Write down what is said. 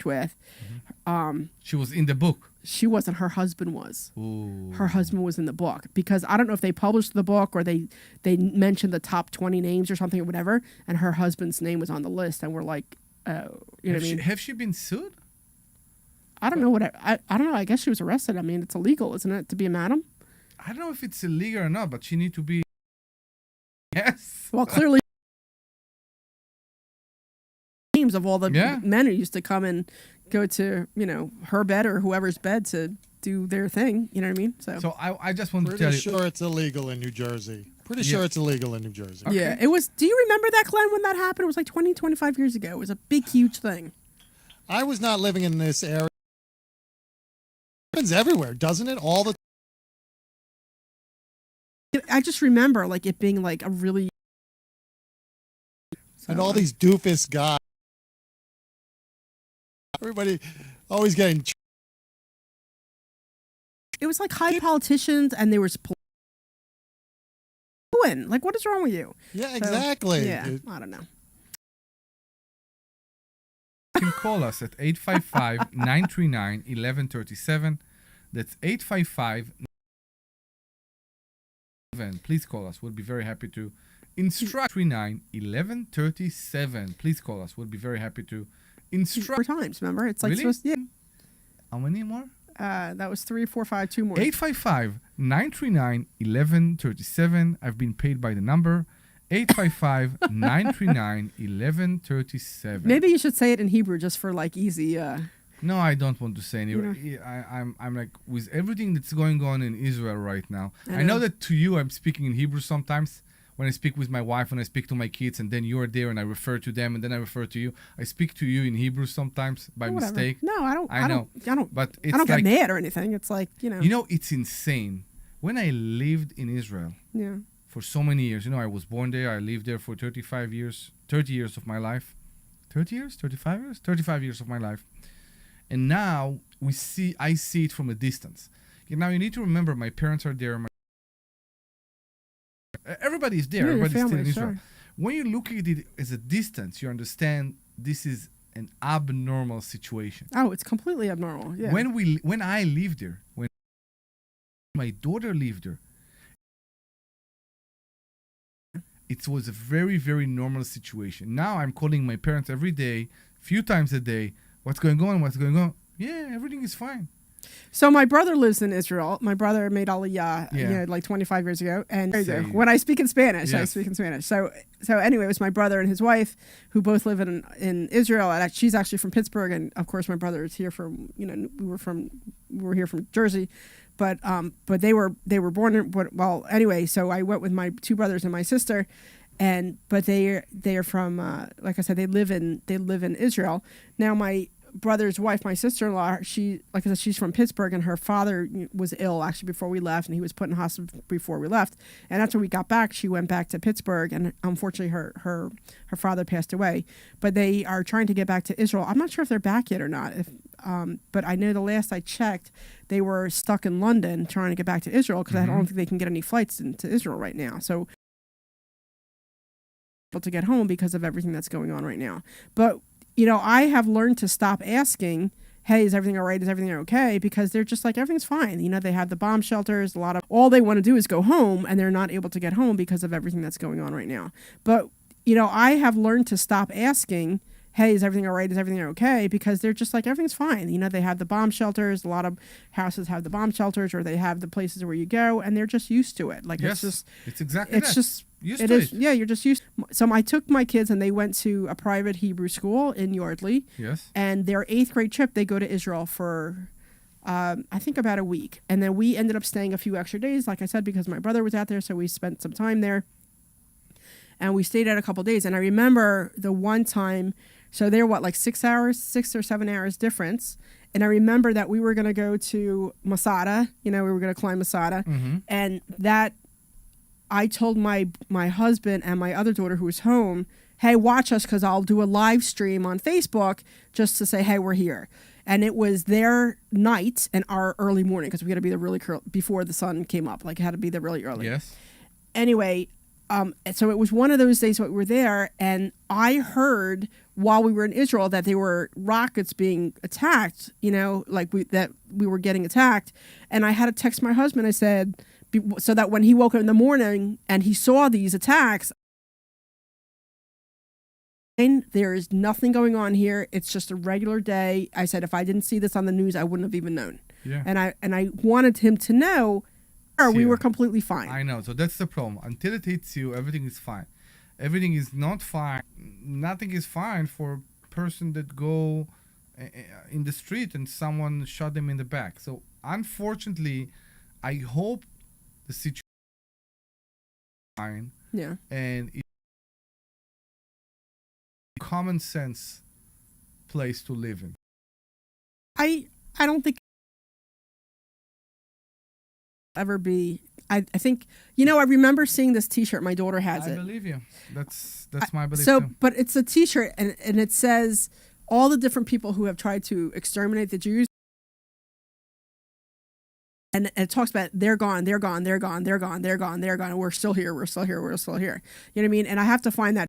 worked with. She was in the book. She wasn't. Her husband was. Ooh. Her husband was in the book, because I don't know if they published the book or they mentioned the top 20 names or something or whatever, and her husband's name was on the list, and we're like, you know what I mean? Have she been sued? I don't know what I don't know. I guess she was arrested. I mean, it's illegal, isn't it, to be a madam? I don't know if it's illegal or not, but she need to be. Yes. Well, clearly, names of all the men who used to come and go to, you know, her bed or whoever's bed to do their thing. You know what I mean? So I just want to tell you. Pretty sure it's illegal in New Jersey. Pretty sure it's illegal in New Jersey. Okay. Yeah, it was. Do you remember that, Glenn, when that happened? It was like 20, 25 years ago. It was a big, huge thing. I was not living in this area. It happens everywhere, doesn't it? All the I just remember like it being like a really. and all these doofus guys. Everybody always getting. It was like high politicians, and they were doing like, what is wrong with you? Yeah, exactly. Yeah, I don't know. You can call us at 855-939-1137. That's 855. Please call us. We'll be very happy to instruct. 1137. Please call us. We'll be very happy to instruct. 4 times, remember? It's like Really? supposed, yeah. How many more? That was 3, 4, 5, 2 more. 855-939-1137. I've been paid by the number 855-939-1137. Maybe you should say it in Hebrew just for like easy. No, I don't want to say anyway. I'm like, with everything that's going on in Israel right now. I know that to you I'm speaking in Hebrew sometimes. When I speak with my wife, when I speak to my kids, and then you're there and I refer to them and then I refer to you. I speak to you in Hebrew sometimes by mistake. No, I don't. I know. But it's I don't like, get mad or anything. It's like, you know. You know, it's insane. When I lived in Israel for so many years, you know, I was born there. I lived there for 30 years of my life. 30 years? 35 years? 35 years of my life. And now I see it from a distance. Now you need to remember, my parents are there. Everybody is there. Everybody's still in Israel. Sure. When you look at it as a distance, you understand this is an abnormal situation. Oh, it's completely abnormal. Yeah. When I lived there, when my daughter lived there, it was a very, very normal situation. Now I'm calling my parents every day, few times a day. What's going on? What's going on? Yeah, everything is fine. So my brother lives in Israel. My brother made Aliyah, like 25 years ago. And there you go. When I speak in Spanish, I speak in Spanish. So anyway, it was my brother and his wife who both live in Israel. And she's actually from Pittsburgh, and of course my brother is here from, you know, we were here from Jersey, but they were born in, well, anyway. So I went with my 2 brothers and my sister, but they are from like I said, they live in Israel. Now my brother's wife, my sister-in-law, she, like I said, she's from Pittsburgh, and her father was ill actually before we left, and he was put in hospital before we left. And after we got back, she went back to Pittsburgh, and unfortunately her father passed away. But they are trying to get back to Israel. I'm not sure if they're back yet or not. But I know the last I checked, they were stuck in London trying to get back to Israel, because I don't think they can get any flights into Israel right now. So to get home because of everything that's going on right now. But you know, I have learned to stop asking, hey, is everything all right? Is everything okay? Because they're just like, everything's fine. You know, they have the bomb shelters, all they want to do is go home, and they're not able to get home because of everything that's going on right now. But, you know, I have learned to stop asking, hey, is everything all right? Is everything okay? Because they're just like, everything's fine. You know, they have the bomb shelters. A lot of houses have the bomb shelters, or they have the places where you go, and they're just used to it. Like, yes, it's exactly that. It is. Yeah, you're just used. So I took my kids, and they went to a private Hebrew school in Yardley. Yes. And their 8th grade trip, they go to Israel for, I think, about a week. And then we ended up staying a few extra days, like I said, because my brother was out there. So we spent some time there. And we stayed out a couple of days. And I remember the one time, so they're like 6 or 7 hours difference. And I remember that we were going to go to Masada. You know, we were going to climb Masada. And that, I told my husband and my other daughter who was home, hey, watch us, because I'll do a live stream on Facebook just to say, hey, we're here. And it was their night and our early morning, because we had to be there really before the sun came up. Like, it had to be there really early. Yes. Anyway, so it was one of those days that we were there, and I heard while we were in Israel that they were rockets being attacked, like we were getting attacked. And I had to text my husband. I said, so that when he woke up in the morning and he saw these attacks, there is nothing going on here. It's just a regular day. I said, if I didn't see this on the news, I wouldn't have even known. Yeah. And I wanted him to know, we were completely fine. I know. So that's the problem. Until it hits you, everything is fine. Everything is not fine. Nothing is fine for a person that go in the street and someone shot them in the back. So unfortunately, I hope the situation is fine. Yeah. And it's a common sense place to live in. I don't think ever be. I think, I remember seeing this T-shirt. My daughter has it. I believe you. That's my belief too. too. But it's a T-shirt and it says all the different people who have tried to exterminate the Jews. And it talks about they're gone, they're gone, they're gone, they're gone, they're gone, they're gone, and we're still here, we're still here, we're still here. You know what I mean? And I have to find that